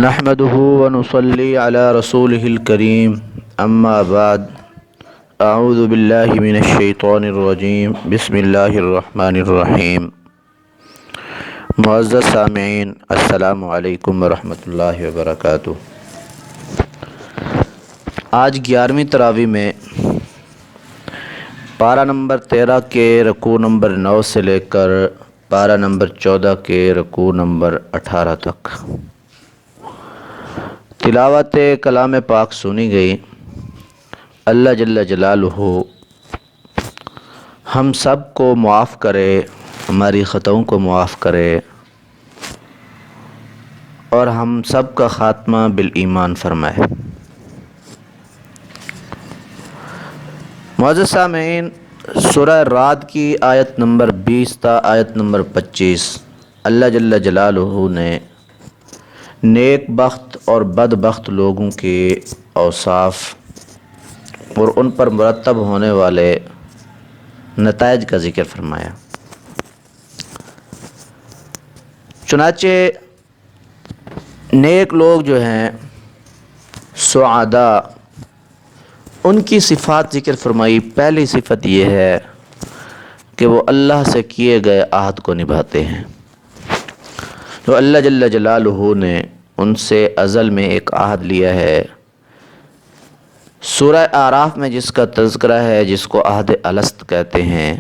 نحمده ونصلي على رسوله الكريم اما بعد اعوذ باللہ من الشیطان الرجیم بسم اللہ الرحمن الرحیم۔ معزز سامعین، السلام علیکم ورحمۃ اللہ وبرکاتہ۔ آج 11ویں تراویح میں پارہ نمبر 13 کے رکوع نمبر 9 سے لے کر پارہ نمبر 14 کے رکوع نمبر 18 تک تلاوت کلام پاک سنی گئی۔ اللہ جل جلالہ ہم سب کو معاف کرے، ہماری خطاؤں کو معاف کرے اور ہم سب کا خاتمہ بالایمان فرمائے۔ معزز سامعین، سورہ رعد کی آیت نمبر 20 تا آیت نمبر 25 اللہ جل جلالہ نے نیک بخت اور بد بخت لوگوں کے اوصاف اور ان پر مرتب ہونے والے نتائج کا ذکر فرمایا۔ چنانچہ نیک لوگ جو ہیں سعداء، ان کی صفات ذکر فرمائی۔ پہلی صفت یہ ہے کہ وہ اللہ سے کیے گئے عہد کو نبھاتے ہیں۔ تو اللہ جل جلالہ نے ان سے ازل میں ایک عہد لیا ہے۔ سورہ اعراف میں جس کا تذکرہ ہے، جس کو عہد الست کہتے ہیں،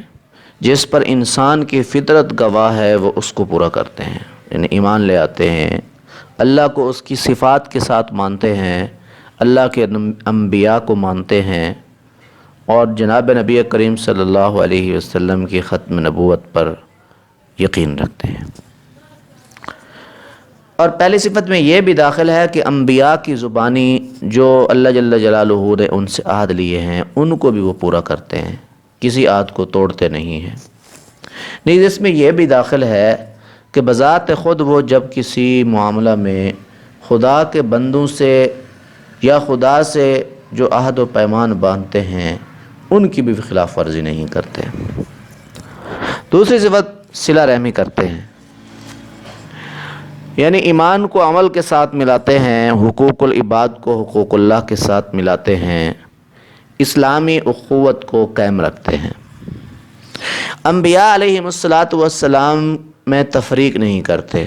جس پر انسان کی فطرت گواہ ہے، وہ اس کو پورا کرتے ہیں، یعنی ایمان لے آتے ہیں، اللہ کو اس کی صفات کے ساتھ مانتے ہیں، اللہ کے انبیاء کو مانتے ہیں اور جناب نبی کریم صلی اللہ علیہ وسلم کی ختم نبوت پر یقین رکھتے ہیں۔ اور پہلی صفت میں یہ بھی داخل ہے کہ انبیاء کی زبانی جو اللہ جل جلالہ نے ان سے عہد لیے ہیں، ان کو بھی وہ پورا کرتے ہیں، کسی عہد کو توڑتے نہیں ہیں۔ نہیں، اس میں یہ بھی داخل ہے کہ بذات خود وہ جب کسی معاملہ میں خدا کے بندوں سے یا خدا سے جو عہد و پیمان باندھتے ہیں، ان کی بھی خلاف ورزی نہیں کرتے۔ دوسری صفت صلہ رحمی کرتے ہیں، یعنی ایمان کو عمل کے ساتھ ملاتے ہیں، حقوق العباد کو حقوق اللہ کے ساتھ ملاتے ہیں، اسلامی اخوت کو قائم رکھتے ہیں۔ انبیاء علیہم السلام میں تفریق نہیں کرتے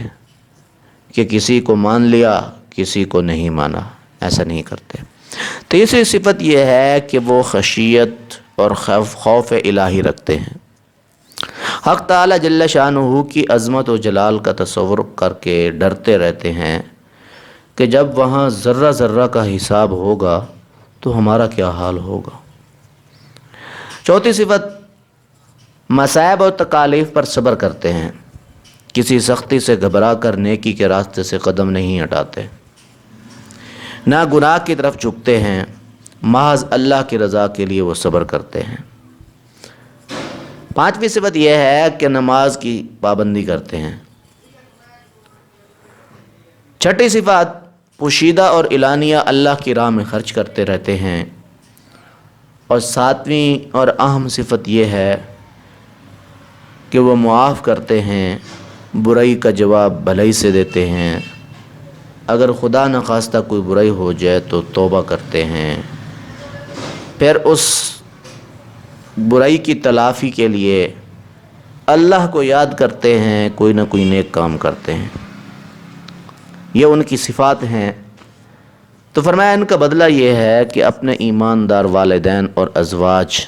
کہ کسی کو مان لیا کسی کو نہیں مانا، ایسا نہیں کرتے۔ تیسری صفت یہ ہے کہ وہ خشیت اور خوف الہی رکھتے ہیں۔ حق تعالی جل شانہ کی عظمت و جلال کا تصور کر کے ڈرتے رہتے ہیں کہ جب وہاں ذرہ ذرہ کا حساب ہوگا تو ہمارا کیا حال ہوگا۔ چوتھی صفت مصائب اور تکالیف پر صبر کرتے ہیں، کسی سختی سے گھبرا کر نیکی کے راستے سے قدم نہیں ہٹاتے، نہ گناہ کی طرف جھکتے ہیں، محض اللہ کی رضا کے لیے وہ صبر کرتے ہیں۔ پانچویں صفت یہ ہے کہ نماز کی پابندی کرتے ہیں۔ چھٹی صفت پوشیدہ اور اعلانیہ اللہ کی راہ میں خرچ کرتے رہتے ہیں۔ اور ساتویں اور اہم صفت یہ ہے کہ وہ معاف کرتے ہیں، برائی کا جواب بھلائی سے دیتے ہیں، اگر خدا نخواستہ کوئی برائی ہو جائے تو توبہ کرتے ہیں، پھر اس برائی کی تلافی کے لیے اللہ کو یاد کرتے ہیں، کوئی نہ کوئی نیک کام کرتے ہیں۔ یہ ان کی صفات ہیں۔ تو فرمایا ان کا بدلہ یہ ہے کہ اپنے ایماندار والدین اور ازواج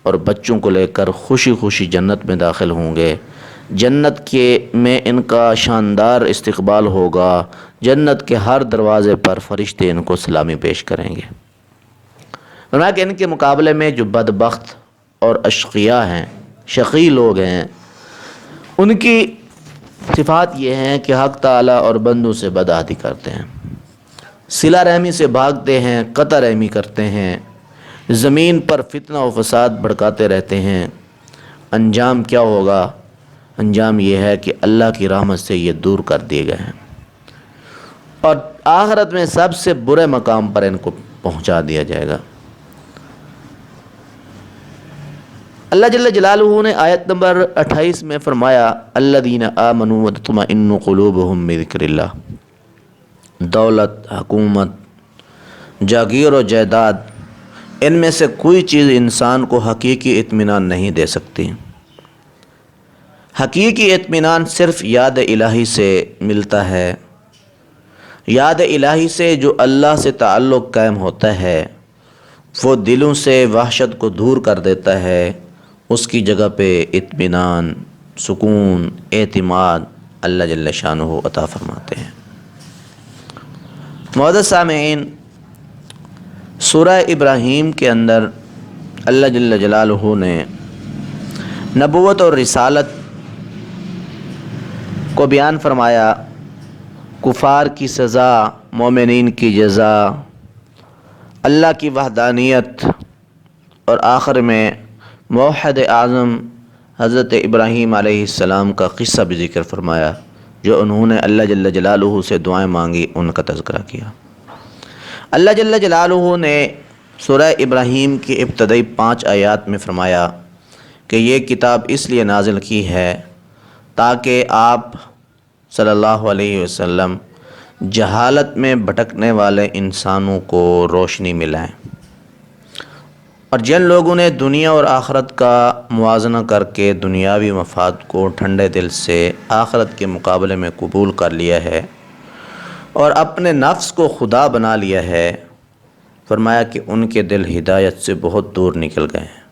اور بچوں کو لے کر خوشی خوشی جنت میں داخل ہوں گے۔ جنت کے میں ان کا شاندار استقبال ہوگا، جنت کے ہر دروازے پر فرشتے ان کو سلامی پیش کریں گے۔ فرمایا کہ ان کے مقابلے میں جو بدبخت اور اشقیاء ہیں، شقی لوگ ہیں، ان کی صفات یہ ہیں کہ حق تعالیٰ اور بندوں سے بدعہدی کرتے ہیں، صلہ رحمی سے بھاگتے ہیں، قطع رحمی کرتے ہیں، زمین پر فتنہ و فساد بھڑکاتے رہتے ہیں۔ انجام کیا ہوگا؟ انجام یہ ہے کہ اللہ کی رحمت سے یہ دور کر دیے گئے ہیں اور آخرت میں سب سے برے مقام پر ان کو پہنچا دیا جائے گا۔ اللہ جل جلالہ نے آیت نمبر 28 میں فرمایا الذین آمنوا وتطمئن قلوبہم بذکر اللہ، دولت، حکومت، جاگیر و جائیداد، ان میں سے کوئی چیز انسان کو حقیقی اطمینان نہیں دے سکتی۔ حقیقی اطمینان صرف یاد الہی سے ملتا ہے۔ یاد الہی سے جو اللہ سے تعلق قائم ہوتا ہے وہ دلوں سے وحشت کو دور کر دیتا ہے، اس کی جگہ پہ اطمینان، سکون، اعتماد اللہ جل شانہ عطا فرماتے ہیں۔ معزز سامعین، سورہ ابراہیم کے اندر اللہ جل جلالہ نے نبوت اور رسالت کو بیان فرمایا، کفار کی سزا، مومنین کی جزا، اللہ کی وحدانیت، اور آخر میں موحد اعظم حضرت ابراہیم علیہ السلام کا قصہ بھی ذکر فرمایا، جو انہوں نے اللہ جل جلالہ سے دعائیں مانگی، ان کا تذکرہ کیا۔ اللہ جل جلالہ نے سورہ ابراہیم کی ابتدائی 5 آیات میں فرمایا کہ یہ کتاب اس لیے نازل کی ہے تاکہ آپ صلی اللہ علیہ وسلم جہالت میں بھٹکنے والے انسانوں کو روشنی ملائیں، اور جن لوگوں نے دنیا اور آخرت کا موازنہ کر کے دنیاوی مفاد کو ٹھنڈے دل سے آخرت کے مقابلے میں قبول کر لیا ہے اور اپنے نفس کو خدا بنا لیا ہے، فرمایا کہ ان کے دل ہدایت سے بہت دور نکل گئے ہیں۔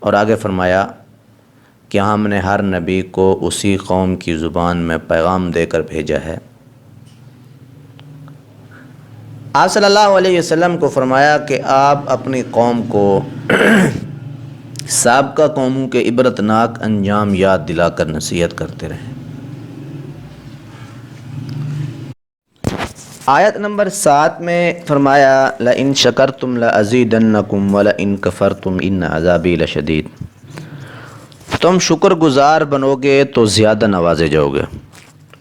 اور آگے فرمایا کہ ہم نے ہر نبی کو اسی قوم کی زبان میں پیغام دے کر بھیجا ہے۔ آپ صلی اللہ علیہ وسلم کو فرمایا کہ آپ اپنی قوم کو سابقہ قوموں کے عبرتناک انجام یاد دلا کر نصیحت کرتے رہیں۔ آیت نمبر 7 میں فرمایا لَإِن شَكَرْتُمْ لَأَزِيدَنَّكُمْ وَلَإِن كَفَرْتُمْ إِنَّ عَذَابِي لَشَدِيدٌ۔ تم شکر گزار بنو گے تو زیادہ نوازے جاؤ گے،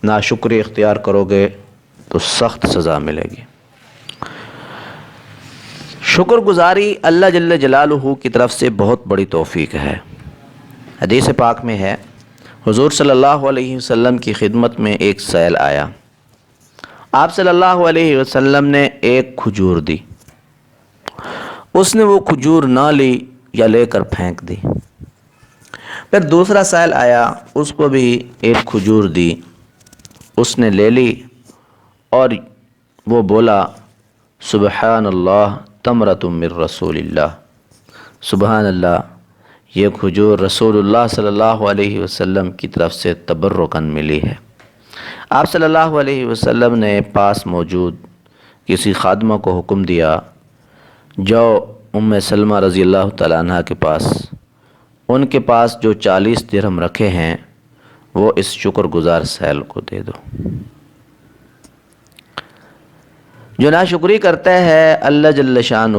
ناشکری اختیار کرو گے تو سخت سزا ملے گی۔ شکر گزاری اللہ جل جلالہ کی طرف سے بہت بڑی توفیق ہے۔ حدیث پاک میں ہے، حضور صلی اللہ علیہ وسلم کی خدمت میں ایک سائل آیا، آپ صلی اللہ علیہ وسلم نے ایک کھجور دی، اس نے وہ کھجور نہ لی یا لے کر پھینک دی۔ پھر دوسرا سائل آیا، اس کو بھی ایک کھجور دی، اس نے لے لی اور وہ بولا سبحان اللہ تمرۃ من رسول اللہ، سبحان اللہ، یہ کھجور رسول اللہ صلی اللہ علیہ وسلم کی طرف سے تبرکاً ملی ہے۔ آپ صلی اللہ علیہ وسلم نے پاس موجود کسی خادمہ کو حکم دیا، جاؤ ام سلمہ رضی اللہ تعالیٰ عنہ کے پاس، ان کے پاس جو 40 درہم رکھے ہیں وہ اس شکر گزار سائل کو دے دو۔ جو ناشکری کرتا ہے اللہ جل شانہ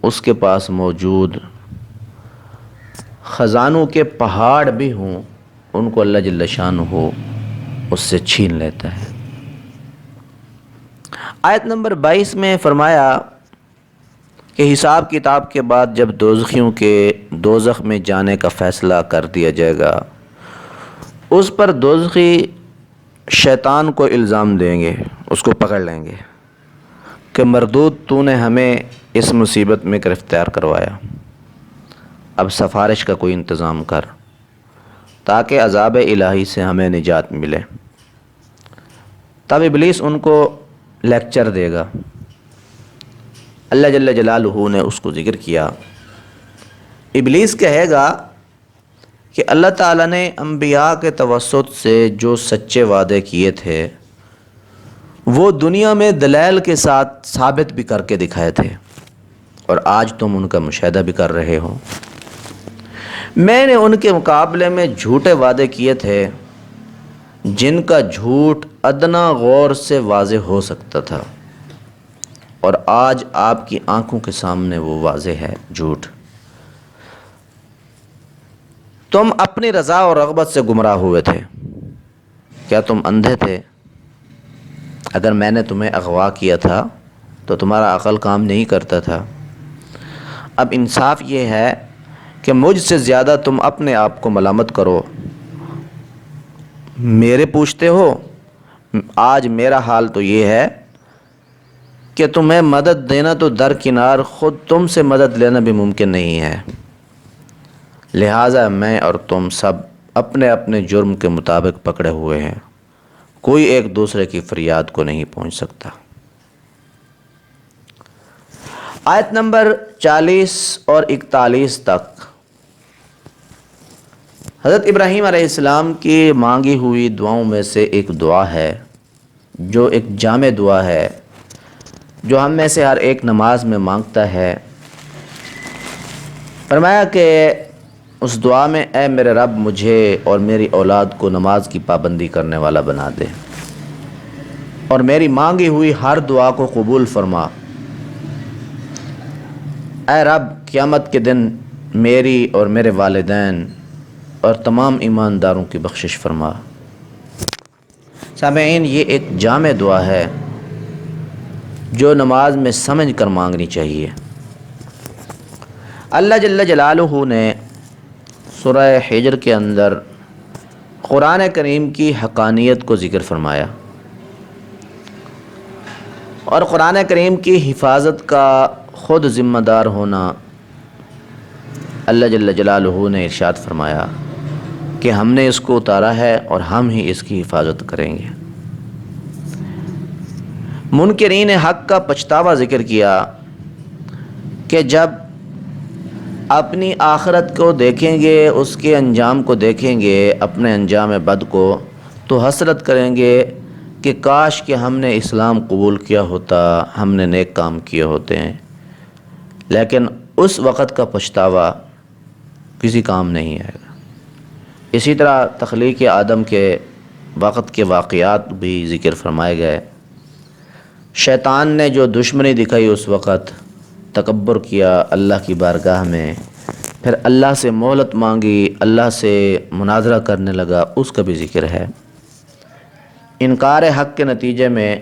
اس کے پاس موجود خزانوں کے پہاڑ بھی ہوں، ان کو اللہ جل شانہ اس سے چھین لیتا ہے۔ آیت نمبر 22 میں فرمایا کہ حساب کتاب کے بعد جب دوزخیوں کے دوزخ میں جانے کا فیصلہ کر دیا جائے گا، اس پر دوزخی شیطان کو الزام دیں گے، اس کو پکڑ لیں گے کہ مردود تو نے ہمیں اس مصیبت میں گرفتار کروایا، اب سفارش کا کوئی انتظام کر تاکہ عذاب الہی سے ہمیں نجات ملے۔ تب ابلیس ان کو لیکچر دے گا۔ اللہ جل جلالہ نے اس کو ذکر کیا۔ ابلیس کہے گا کہ اللہ تعالیٰ نے انبیاء کے توسط سے جو سچے وعدے کیے تھے وہ دنیا میں دلائل کے ساتھ ثابت بھی کر کے دکھائے تھے، اور آج تم ان کا مشاہدہ بھی کر رہے ہو۔ میں نے ان کے مقابلے میں جھوٹے وعدے کیے تھے جن کا جھوٹ ادنا غور سے واضح ہو سکتا تھا، اور آج آپ کی آنکھوں کے سامنے وہ واضح ہے جھوٹ۔ تم اپنی رضا اور رغبت سے گمراہ ہوئے تھے، کیا تم اندھے تھے؟ اگر میں نے تمہیں اغوا کیا تھا تو تمہارا عقل کام نہیں کرتا تھا۔ اب انصاف یہ ہے کہ مجھ سے زیادہ تم اپنے آپ کو ملامت کرو، میرے پوچھتے ہو، آج میرا حال تو یہ ہے کہ تمہیں مدد دینا تو درکنار، خود تم سے مدد لینا بھی ممکن نہیں ہے، لہٰذا میں اور تم سب اپنے اپنے جرم کے مطابق پکڑے ہوئے ہیں، کوئی ایک دوسرے کی فریاد کو نہیں پہنچ سکتا۔ آیت نمبر 40 اور 41 تک حضرت ابراہیم علیہ السلام کی مانگی ہوئی دعاؤں میں سے ایک دعا ہے جو ایک جامع دعا ہے، جو ہم میں سے ہر ایک نماز میں مانگتا ہے۔ فرمایا کہ اس دعا میں اے میرے رب مجھے اور میری اولاد کو نماز کی پابندی کرنے والا بنا دے، اور میری مانگی ہوئی ہر دعا کو قبول فرما۔ اے رب قیامت کے دن میری اور میرے والدین اور تمام ایمانداروں کی بخشش فرما۔ سامعین، یہ ایک جامع دعا ہے جو نماز میں سمجھ کر مانگنی چاہیے۔ اللہ جل جلالہ نے سورہ حجر کے اندر قرآن کریم کی حقانیت کو ذکر فرمایا، اور قرآن کریم کی حفاظت کا خود ذمہ دار ہونا اللہ جل جلالہ نے ارشاد فرمایا کہ ہم نے اس کو اتارا ہے اور ہم ہی اس کی حفاظت کریں گے۔ منکرین حق کا پچھتاوا ذکر کیا کہ جب اپنی آخرت کو دیکھیں گے، اس کے انجام کو دیکھیں گے، اپنے انجام بد کو، تو حسرت کریں گے کہ کاش کہ ہم نے اسلام قبول کیا ہوتا، ہم نے نیک کام کیے ہوتے ہیں، لیکن اس وقت کا پچھتاوا کسی کام نہیں آئے گا۔ اسی طرح تخلیق آدم کے وقت کے واقعات بھی ذکر فرمائے گئے۔ شیطان نے جو دشمنی دکھائی اس وقت، تکبر کیا اللہ کی بارگاہ میں، پھر اللہ سے مہلت مانگی، اللہ سے مناظرہ کرنے لگا، اس کا بھی ذکر ہے۔ انکار حق کے نتیجے میں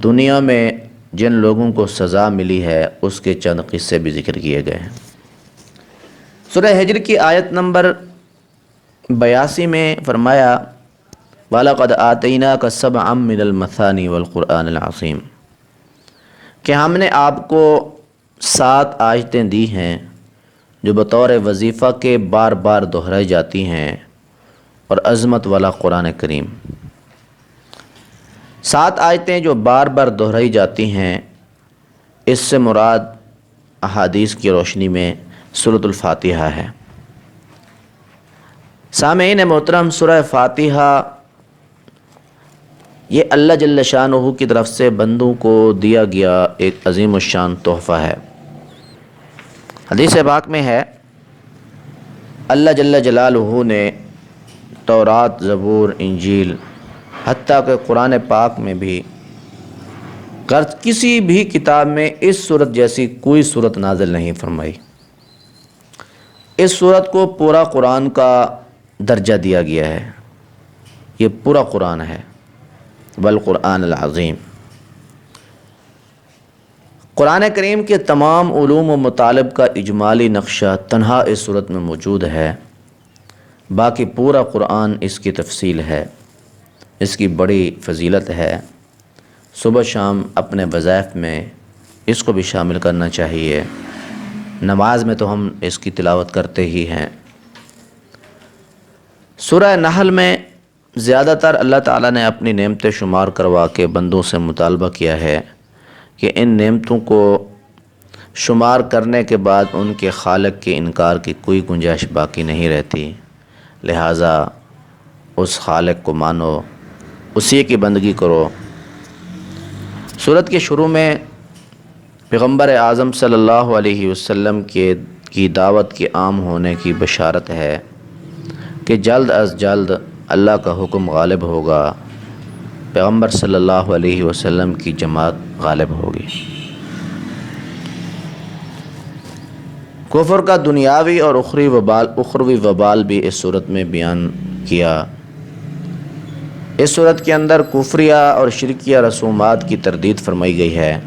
دنیا میں جن لوگوں کو سزا ملی ہے اس کے چند قصے بھی ذکر کیے گئے ہیں۔ سورہ حجر کی آیت نمبر 82 میں فرمایا وَلَقَدْ آتَيْنَاكَ سَبْعًا مِّنَ الْمَثَانِي وَالْقُرْآنِ الْعَظِيمِ، کہ ہم نے آپ کو 7 آیتیں دی ہیں جو بطور وظیفہ کے بار بار دہرائی جاتی ہیں، اور عظمت والا قرآن کریم۔ 7 آیتیں جو بار بار دہرائی جاتی ہیں، اس سے مراد احادیث کی روشنی میں سورۃ الفاتحہ ہے۔ سامعین محترم، سورہ فاتحہ یہ اللہ جل شانہ کی طرف سے بندوں کو دیا گیا ایک عظیم الشان تحفہ ہے۔ حدیث پاک میں ہے اللہ جل جلالہ نے تورات، زبور، انجیل، حتیٰ کہ قرآن پاک میں بھی کسی بھی کتاب میں اس صورت جیسی کوئی صورت نازل نہیں فرمائی۔ اس صورت کو پورا قرآن کا درجہ دیا گیا ہے، یہ پورا قرآن ہے، والقرآن العظیم۔ قرآن کریم کے تمام علوم و مطالب کا اجمالی نقشہ تنہا اس صورت میں موجود ہے، باقی پورا قرآن اس کی تفصیل ہے، اس کی بڑی فضیلت ہے۔ صبح شام اپنے وظائف میں اس کو بھی شامل کرنا چاہیے۔ نماز میں تو ہم اس کی تلاوت کرتے ہی ہیں۔ سورہ نحل میں زیادہ تر اللہ تعالیٰ نے اپنی نعمتیں شمار کروا کے بندوں سے مطالبہ کیا ہے کہ ان نعمتوں کو شمار کرنے کے بعد ان کے خالق کے انکار کی کوئی گنجائش باقی نہیں رہتی، لہٰذا اس خالق کو مانو، اسی کی بندگی کرو۔ سورت کے شروع میں پیغمبر اعظم صلی اللہ علیہ وسلم کی دعوت کے عام ہونے کی بشارت ہے کہ جلد از جلد اللہ کا حکم غالب ہوگا، پیغمبر صلی اللہ علیہ وسلم کی جماعت غالب ہوگی۔ کفر کا دنیاوی اور اخروی وبال بھی اس صورت میں بیان کیا۔ اس صورت کے اندر کفریہ اور شرکیہ رسومات کی تردید فرمائی گئی ہے۔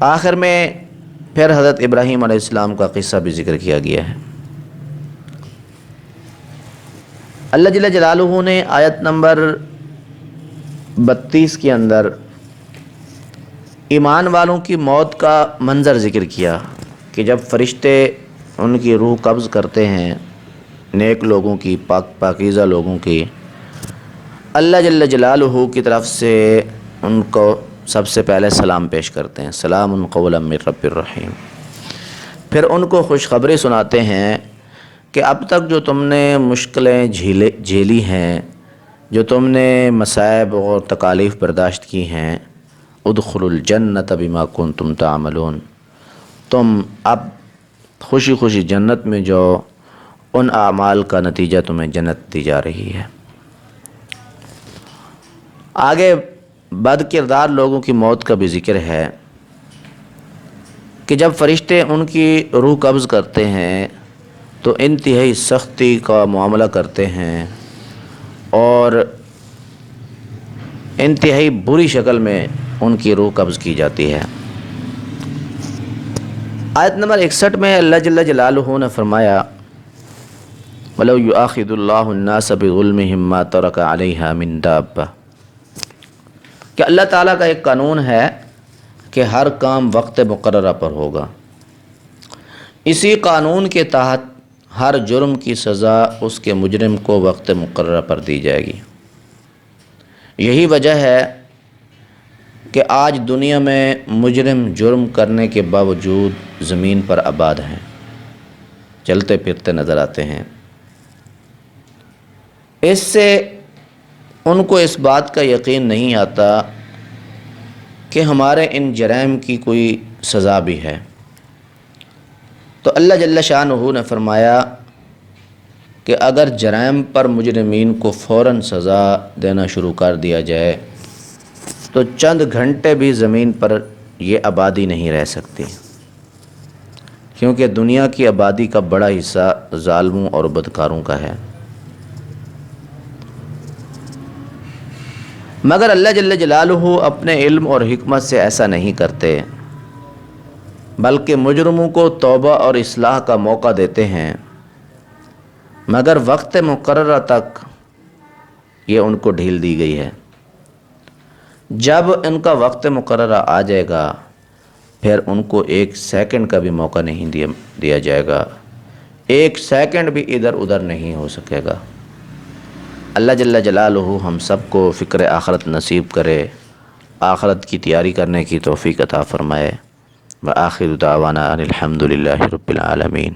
آخر میں پھر حضرت ابراہیم علیہ السلام کا قصہ بھی ذکر کیا گیا ہے۔ اللہ جل جلالہ نے آیت نمبر 32 کے اندر ایمان والوں کی موت کا منظر ذکر کیا کہ جب فرشتے ان کی روح قبض کرتے ہیں، نیک لوگوں کی، پاکیزہ لوگوں کی، اللہ جل جلالہ کی طرف سے ان کو سب سے پہلے سلام پیش کرتے ہیں، سلام قولا من رب الرحیم۔ پھر ان کو خوشخبری سناتے ہیں کہ اب تک جو تم نے مشکلیں جھیلی ہیں، جو تم نے مصائب اور تکالیف برداشت کی ہیں، ادخلوا الجنۃ بما کنتم تعملون، تم اب خوشی خوشی جنت میں جو ان اعمال کا نتیجہ تمہیں جنت دی جا رہی ہے۔ آگے بد کردار لوگوں کی موت کا بھی ذکر ہے کہ جب فرشتے ان کی روح قبض کرتے ہیں تو انتہائی سختی کا معاملہ کرتے ہیں اور انتہائی بری شکل میں ان کی روح قبض کی جاتی ہے۔ آیت نمبر 61 میں اللہ جل جلالہ نے فرمایا وَلَوْ يُؤَاخِذُ اللَّهُ النَّاسَ بِظُلْمِهِمْ مَا تَرَكَ عَلَيْهَا مِن دَابَّةٍ کہ اللہ تعالیٰ کا ایک قانون ہے کہ ہر کام وقت مقررہ پر ہوگا۔ اسی قانون کے تحت ہر جرم کی سزا اس کے مجرم کو وقت مقررہ پر دی جائے گی۔ یہی وجہ ہے کہ آج دنیا میں مجرم جرم کرنے کے باوجود زمین پر آباد ہیں، چلتے پھرتے نظر آتے ہیں۔ اس سے ان کو اس بات کا یقین نہیں آتا کہ ہمارے ان جرائم کی کوئی سزا بھی ہے۔ تو اللہ جل شانہ نے فرمایا کہ اگر جرائم پر مجرمین کو فوراً سزا دینا شروع کر دیا جائے تو چند گھنٹے بھی زمین پر یہ آبادی نہیں رہ سکتی، کیونکہ دنیا کی آبادی کا بڑا حصہ ظالموں اور بدکاروں کا ہے۔ مگر اللہ جل جلالہ اپنے علم اور حکمت سے ایسا نہیں کرتے، بلکہ مجرموں کو توبہ اور اصلاح کا موقع دیتے ہیں، مگر وقت مقررہ تک یہ ان کو ڈھیل دی گئی ہے۔ جب ان کا وقت مقررہ آ جائے گا پھر ان کو 1 سیکنڈ کا بھی موقع نہیں دیا جائے گا، 1 سیکنڈ بھی ادھر ادھر نہیں ہو سکے گا۔ اللہ جل جلالہ ہم سب کو فکر آخرت نصیب کرے، آخرت کی تیاری کرنے کی توفیق عطا فرمائے۔ وآخر دعوانا ان الحمد للہ رب العالمین۔